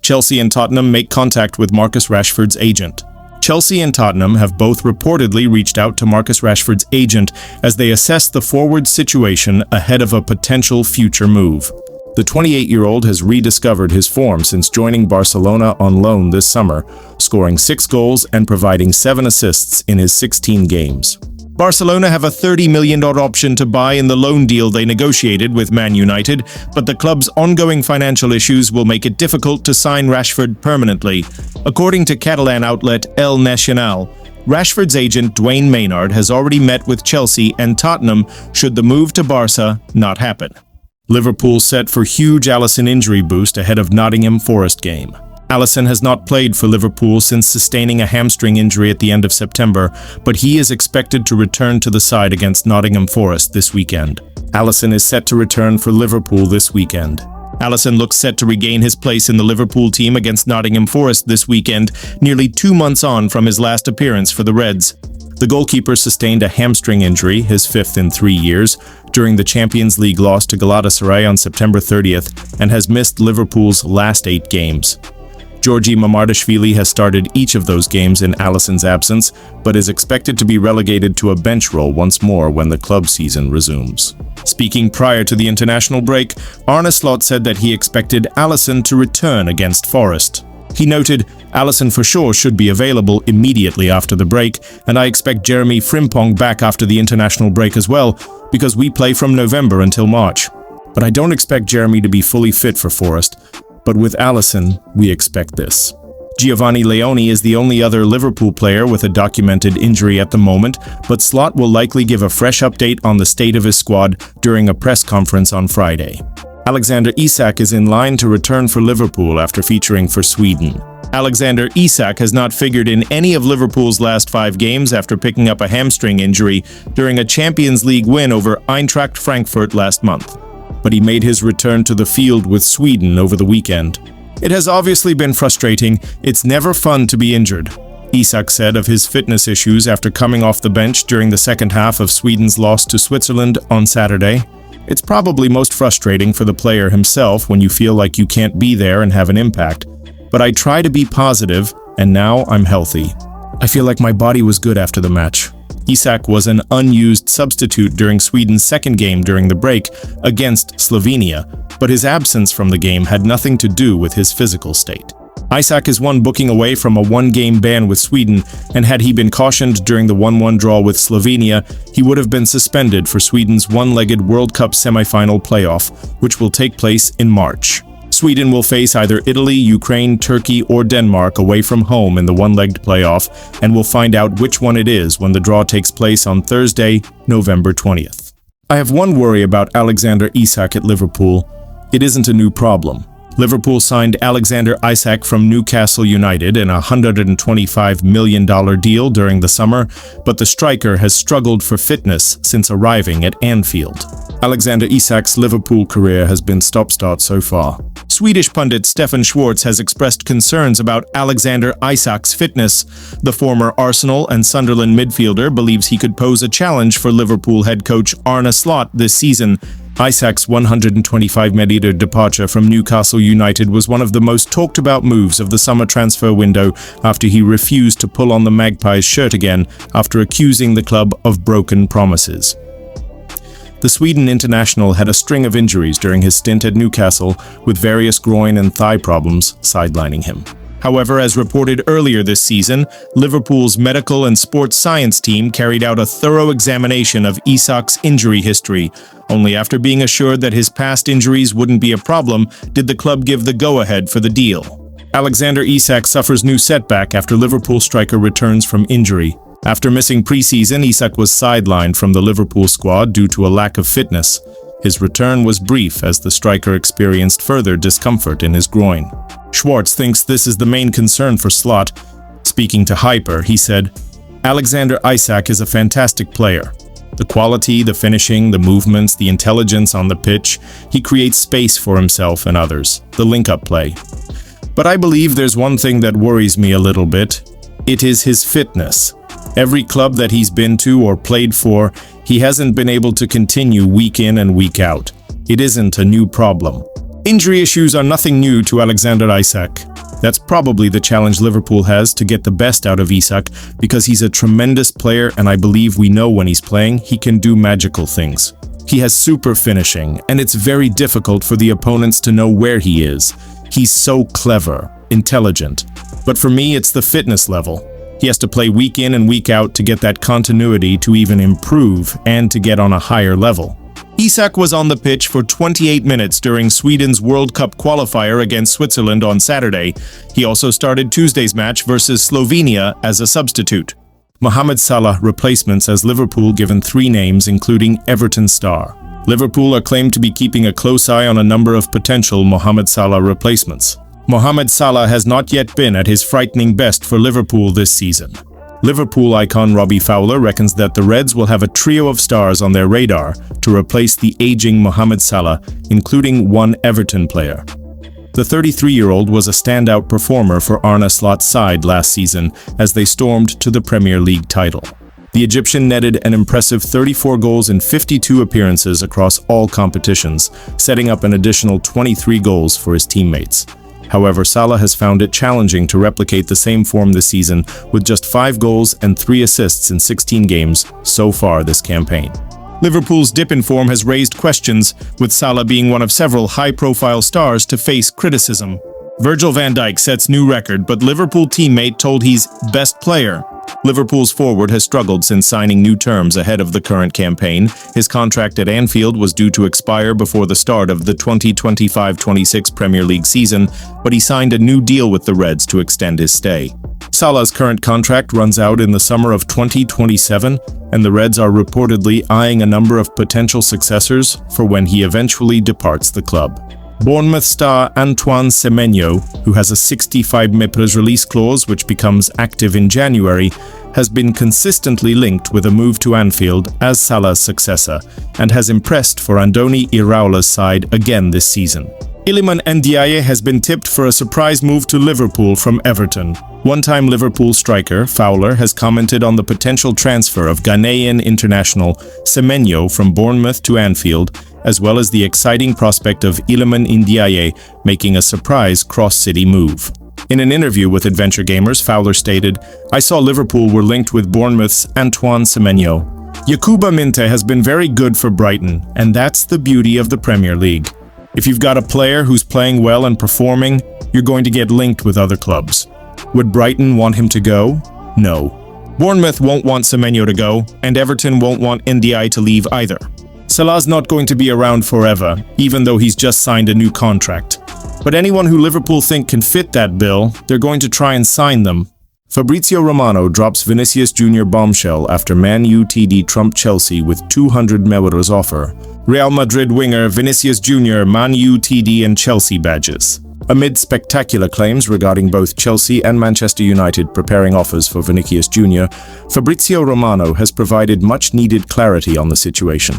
Chelsea and Tottenham make contact with Marcus Rashford's agent. Chelsea and Tottenham have both reportedly reached out to Marcus Rashford's agent as they assess the forward situation ahead of a potential future move. The 28-year-old has rediscovered his form since joining Barcelona on loan this summer, scoring 6 goals and providing 7 assists in his 16 games. Barcelona have a $30 million option to buy in the loan deal they negotiated with Man United, but the club's ongoing financial issues will make it difficult to sign Rashford permanently. According to Catalan outlet El Nacional, Rashford's agent Dwayne Maynard has already met with Chelsea and Tottenham should the move to Barca not happen. Liverpool set for huge Alisson injury boost ahead of Nottingham Forest game. Alisson has not played for Liverpool since sustaining a hamstring injury at the end of September, but he is expected to return to the side against Nottingham Forest this weekend. Alisson is set to return for Liverpool this weekend. Alisson looks set to regain his place in the Liverpool team against Nottingham Forest this weekend, nearly 2 months on from his last appearance for the Reds. The goalkeeper sustained a hamstring injury, his 5th in 3 years, during the Champions League loss to Galatasaray on September 30th and has missed Liverpool's last 8 games. Georgi Mamardashvili has started each of those games in Alisson's absence, but is expected to be relegated to a bench role once more when the club season resumes. Speaking prior to the international break, Arne Slot said that he expected Alisson to return against Forest. He noted, "Alisson for sure should be available immediately after the break, and I expect Jeremy Frimpong back after the international break as well, because we play from November until March. But I don't expect Jeremy to be fully fit for Forest, but with Alisson, we expect this." Giovanni Leoni is the only other Liverpool player with a documented injury at the moment, but Slot will likely give a fresh update on the state of his squad during a press conference on Friday. Alexander Isak is in line to return for Liverpool after featuring for Sweden. Alexander Isak has not figured in any of Liverpool's last 5 games after picking up a hamstring injury during a Champions League win over Eintracht Frankfurt last month. But he made his return to the field with Sweden over the weekend. "It has obviously been frustrating. It's never fun to be injured," Isak said of his fitness issues after coming off the bench during the second half of Sweden's loss to Switzerland on Saturday. "It's probably most frustrating for the player himself when you feel like you can't be there and have an impact. But I try to be positive, and now I'm healthy. I feel like my body was good after the match." Isak was an unused substitute during Sweden's second game during the break against Slovenia, but his absence from the game had nothing to do with his physical state. Isak is one booking away from a 1-game ban with Sweden, and had he been cautioned during the 1-1 draw with Slovenia, he would have been suspended for Sweden's one-legged World Cup semi-final playoff, which will take place in March. Sweden will face either Italy, Ukraine, Turkey, or Denmark away from home in the one-legged playoff, and will find out which one it is when the draw takes place on Thursday, November 20th. I have one worry about Alexander Isak at Liverpool. It isn't a new problem. Liverpool signed Alexander Isak from Newcastle United in a $125 million deal during the summer, but the striker has struggled for fitness since arriving at Anfield. Alexander Isak's Liverpool career has been stop-start so far. Swedish pundit Stefan Schwarz has expressed concerns about Alexander Isak's fitness. The former Arsenal and Sunderland midfielder believes he could pose a challenge for Liverpool head coach Arne Slot this season. Isak's $125 million departure from Newcastle United was one of the most talked about moves of the summer transfer window after he refused to pull on the Magpies shirt again after accusing the club of broken promises. The Sweden international had a string of injuries during his stint at Newcastle, with various groin and thigh problems sidelining him. However, as reported earlier this season, Liverpool's medical and sports science team carried out a thorough examination of Isak's injury history. Only after being assured that his past injuries wouldn't be a problem did the club give the go-ahead for the deal. Alexander Isak suffers new setback after Liverpool striker returns from injury. After missing pre-season, Isak was sidelined from the Liverpool squad due to a lack of fitness. His return was brief as the striker experienced further discomfort in his groin. Schwarz thinks this is the main concern for Slot. Speaking to Hyper, he said, "Alexander Isak is a fantastic player. The quality, the finishing, the movements, the intelligence on the pitch, he creates space for himself and others, the link-up play. But I believe there's one thing that worries me a little bit. It is his fitness. Every club that he's been to or played for, he hasn't been able to continue week in and week out. It isn't a new problem. Injury issues are nothing new to Alexander Isak. That's probably the challenge Liverpool has to get the best out of Isak, because he's a tremendous player and I believe we know when he's playing, he can do magical things. He has super finishing, and it's very difficult for the opponents to know where he is. He's so clever, intelligent. But for me, it's the fitness level. He has to play week in and week out to get that continuity to even improve and to get on a higher level. Isak was on the pitch for 28 minutes during Sweden's World Cup qualifier against Switzerland on Saturday. He also started Tuesday's match versus Slovenia as a substitute. Mohamed Salah replacements as Liverpool given 3 names, including Everton star. Liverpool are claimed to be keeping a close eye on a number of potential Mohamed Salah replacements. Mohamed Salah has not yet been at his frightening best for Liverpool this season. Liverpool icon Robbie Fowler reckons that the Reds will have a trio of stars on their radar to replace the aging Mohamed Salah, including one Everton player. The 33-year-old was a standout performer for Arne Slot's side last season as they stormed to the Premier League title. The Egyptian netted an impressive 34 goals in 52 appearances across all competitions, setting up an additional 23 goals for his teammates. However, Salah has found it challenging to replicate the same form this season with just 5 goals and 3 assists in 16 games so far this campaign. Liverpool's dip in form has raised questions, with Salah being one of several high-profile stars to face criticism. Virgil van Dijk sets new record, but Liverpool teammate told he's best player. Liverpool's forward has struggled since signing new terms ahead of the current campaign. His contract at Anfield was due to expire before the start of the 2025-26 Premier League season, but he signed a new deal with the Reds to extend his stay. Salah's current contract runs out in the summer of 2027, and the Reds are reportedly eyeing a number of potential successors for when he eventually departs the club. Bournemouth star Antoine Semenyo, who has a 65 million release clause which becomes active in January, has been consistently linked with a move to Anfield as Salah's successor and has impressed for Andoni Iraola's side again this season. Iliman Ndiaye has been tipped for a surprise move to Liverpool from Everton. One-time Liverpool striker Fowler has commented on the potential transfer of Ghanaian international Semenyo from Bournemouth to Anfield, as well as the exciting prospect of Iliman Ndiaye making a surprise cross-city move. In an interview with Adventure Gamers, Fowler stated, "I saw Liverpool were linked with Bournemouth's Antoine Semenyo. Yakuba Minte has been very good for Brighton, and that's the beauty of the Premier League. If you've got a player who's playing well and performing, you're going to get linked with other clubs. Would Brighton want him to go? No. Bournemouth won't want Semenyo to go, and Everton won't want Ndiaye to leave either. Salah's not going to be around forever, even though he's just signed a new contract. But anyone who Liverpool think can fit that bill, they're going to try and sign them." Fabrizio Romano drops Vinicius Jr. bombshell after Man U TD trumped Chelsea with 200 million offer. Real Madrid winger Vinicius Jr. Man U TD and Chelsea badges. Amid spectacular claims regarding both Chelsea and Manchester United preparing offers for Vinicius Jr., Fabrizio Romano has provided much-needed clarity on the situation.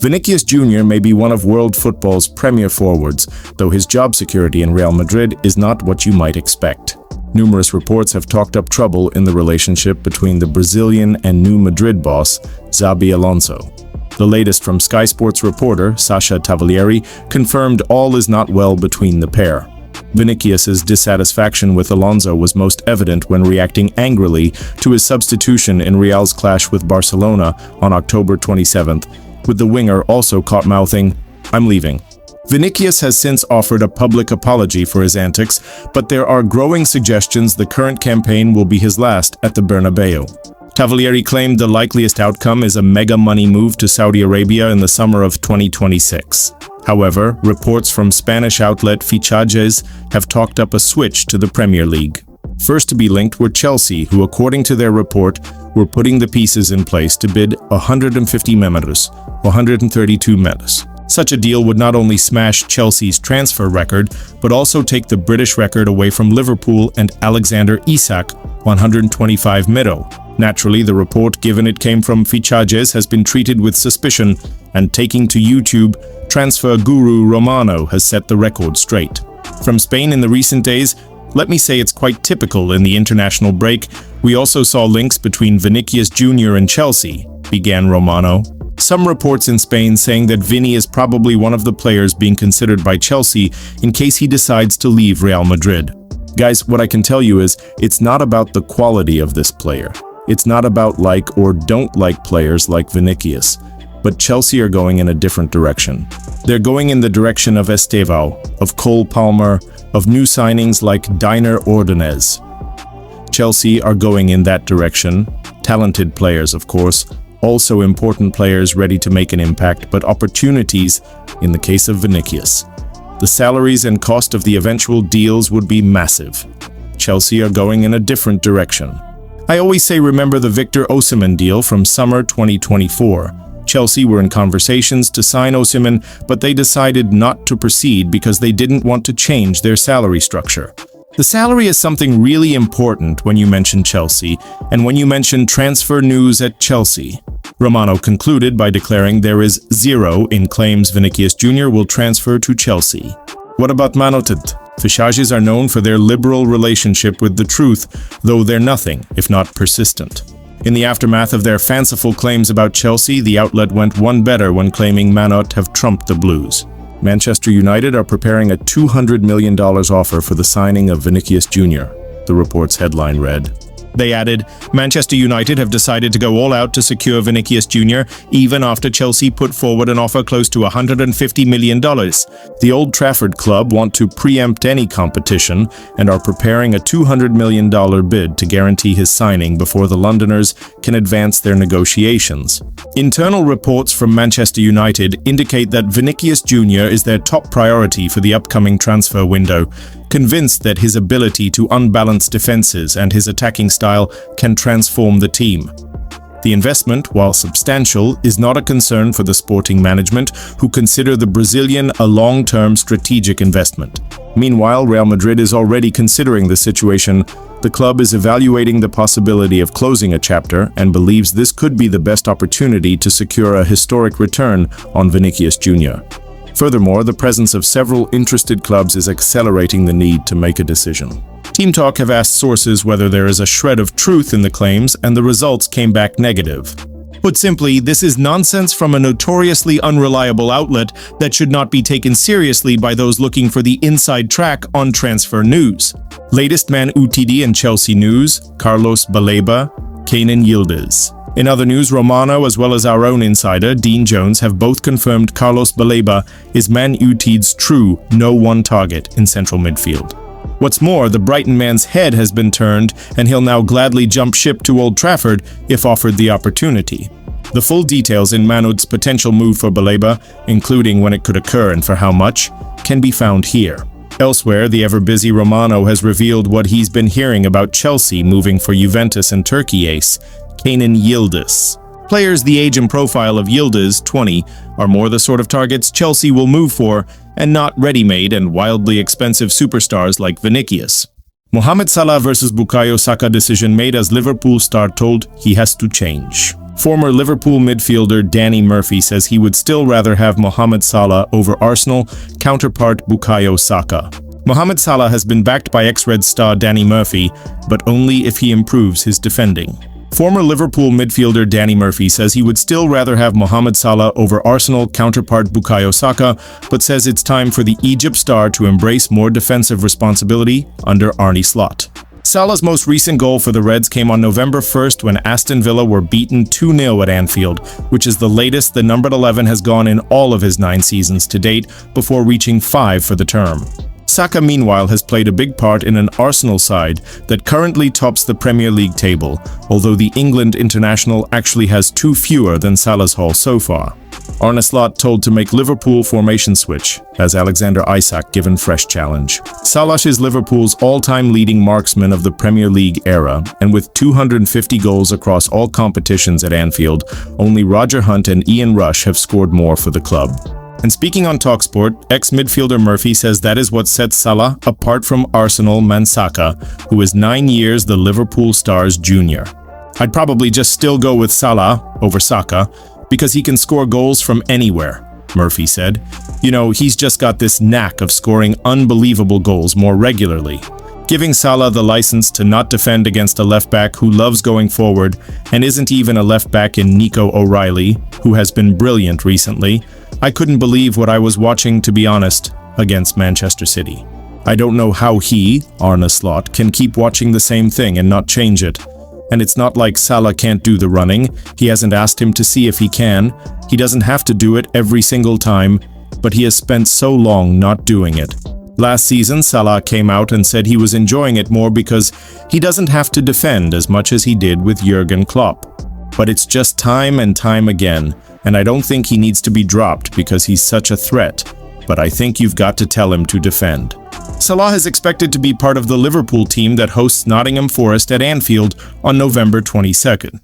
Vinicius Jr. may be one of world football's premier forwards, though his job security in Real Madrid is not what you might expect. Numerous reports have talked up trouble in the relationship between the Brazilian and new Madrid boss, Xabi Alonso. The latest from Sky Sports reporter Sasha Tavolieri confirmed all is not well between the pair. Vinicius's dissatisfaction with Alonso was most evident when reacting angrily to his substitution in Real's clash with Barcelona on October 27th, with the winger also caught mouthing, "I'm leaving." Vinicius has since offered a public apology for his antics, but there are growing suggestions the current campaign will be his last at the Bernabeu. Tavolieri claimed the likeliest outcome is a mega money move to Saudi Arabia in the summer of 2026. However, reports from Spanish outlet Fichajes have talked up a switch to the Premier League. First to be linked were Chelsea, who according to their report, were putting the pieces in place to bid 150 million, 132 million. Such a deal would not only smash Chelsea's transfer record, but also take the British record away from Liverpool and Alexander Isak, 125 million. Naturally, the report, given it came from Fichajes, has been treated with suspicion, and taking to YouTube, transfer guru Romano has set the record straight. From Spain in the recent days, let me say it's quite typical in the international break. We also saw links between Vinicius Jr. and Chelsea, began Romano. Some reports in Spain saying that Vini is probably one of the players being considered by Chelsea in case he decides to leave Real Madrid. Guys, what I can tell you is it's not about the quality of this player. It's not about like or don't like players like Vinicius. But Chelsea are going in a different direction. They're going in the direction of Estevao, of Cole Palmer, of new signings like Diner Ordonez. Chelsea are going in that direction. Talented players, of course, also important players ready to make an impact, but opportunities in the case of Vinicius. The salaries and cost of the eventual deals would be massive. Chelsea are going in a different direction. I always say remember the Victor Osimhen deal from summer 2024. Chelsea were in conversations to sign Osimhen, but they decided not to proceed because they didn't want to change their salary structure. The salary is something really important when you mention Chelsea, and when you mention transfer news at Chelsea. Romano concluded by declaring there is zero in claims Vinicius Jr. will transfer to Chelsea. What about Manotet? Fishages are known for their liberal relationship with the truth, though they're nothing if not persistent. In the aftermath of their fanciful claims about Chelsea, the outlet went one better when claiming Manot have trumped the Blues. Manchester United are preparing a $200 million offer for the signing of Vinicius Jr., the report's headline read. They added, Manchester United have decided to go all out to secure Vinicius Jr., even after Chelsea put forward an offer close to $150 million. The Old Trafford club want to preempt any competition and are preparing a $200 million bid to guarantee his signing before the Londoners can advance their negotiations. Internal reports from Manchester United indicate that Vinicius Jr. is their top priority for the upcoming transfer window, convinced that his ability to unbalance defenses and his attacking style can transform the team. The investment, while substantial, is not a concern for the sporting management, who consider the Brazilian a long-term strategic investment. Meanwhile, Real Madrid is already considering the situation. The club is evaluating the possibility of closing a chapter and believes this could be the best opportunity to secure a historic return on Vinicius Jr. Furthermore, the presence of several interested clubs is accelerating the need to make a decision. Team Talk have asked sources whether there is a shred of truth in the claims, and the results came back negative. Put simply, this is nonsense from a notoriously unreliable outlet that should not be taken seriously by those looking for the inside track on transfer news. Latest Man UTD and Chelsea news, Carlos Baleba, Kenan Yildiz. In other news, Romano as well as our own insider, Dean Jones, have both confirmed Carlos Baleba is Man Utid's true no one target in central midfield. What's more, the Brighton man's head has been turned and he'll now gladly jump ship to Old Trafford if offered the opportunity. The full details in Manut's potential move for Baleba, including when it could occur and for how much, can be found here. Elsewhere, the ever-busy Romano has revealed what he's been hearing about Chelsea moving for Juventus and Turkey ace Kenan Yildiz. Players the age and profile of Yildiz, 20, are more the sort of targets Chelsea will move for, and not ready-made and wildly expensive superstars like Vinicius. Mohamed Salah versus Bukayo Saka decision made as Liverpool star told he has to change. Former Liverpool midfielder Danny Murphy says he would still rather have Mohamed Salah over Arsenal counterpart Bukayo Saka. Mohamed Salah has been backed by ex-Red star Danny Murphy, but only if he improves his defending. Former Liverpool midfielder Danny Murphy says he would still rather have Mohamed Salah over Arsenal counterpart Bukayo Saka, but says it's time for the Egypt star to embrace more defensive responsibility under Arne Slot. Salah's most recent goal for the Reds came on November 1st when Aston Villa were beaten 2-0 at Anfield, which is the latest the numbered 11 has gone in all of his 9 seasons to date, before reaching 5 for the term. Saka, meanwhile, has played a big part in an Arsenal side that currently tops the Premier League table, although the England international actually has 2 fewer than Salah's haul so far. Arne Slot told to make Liverpool formation switch, as Alexander Isak given fresh challenge. Salah is Liverpool's all-time leading marksman of the Premier League era, and with 250 goals across all competitions at Anfield, only Roger Hunt and Ian Rush have scored more for the club. And speaking on TalkSport, ex-midfielder Murphy says that is what sets Salah apart from Arsenal man Saka, who is 9 years the Liverpool star's junior. I'd probably just still go with Salah over Saka, because he can score goals from anywhere, Murphy said. You know, he's just got this knack of scoring unbelievable goals more regularly. Giving Salah the license to not defend against a left-back who loves going forward and isn't even a left-back in Nico O'Reilly, who has been brilliant recently, I couldn't believe what I was watching, to be honest, against Manchester City. I don't know how he, Arne Slot, can keep watching the same thing and not change it. And it's not like Salah can't do the running. He hasn't asked him to see if he can. He doesn't have to do it every single time, but he has spent so long not doing it. Last season, Salah came out and said he was enjoying it more because he doesn't have to defend as much as he did with Jurgen Klopp. But it's just time and time again, and I don't think he needs to be dropped because he's such a threat. But I think you've got to tell him to defend. Salah is expected to be part of the Liverpool team that hosts Nottingham Forest at Anfield on November 22nd.